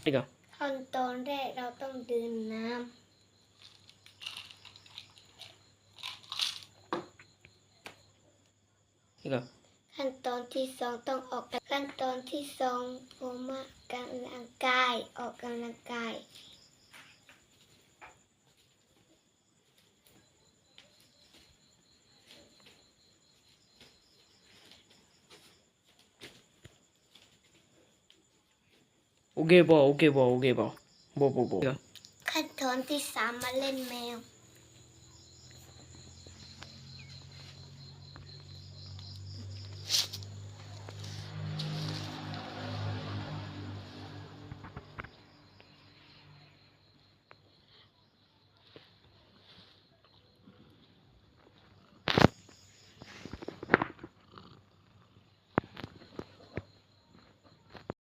นี่ก็ ขั้นตอนแรกเราต้องดื่มน้ นี่ก็ ำขั้นตอนที่สองต้องออกขั้นตอนที่สองผมกำลังกายออกกำลังกาย โอเคบ่บ่นี่ก็ ขั้นตอนที่สามมาเล่นแมว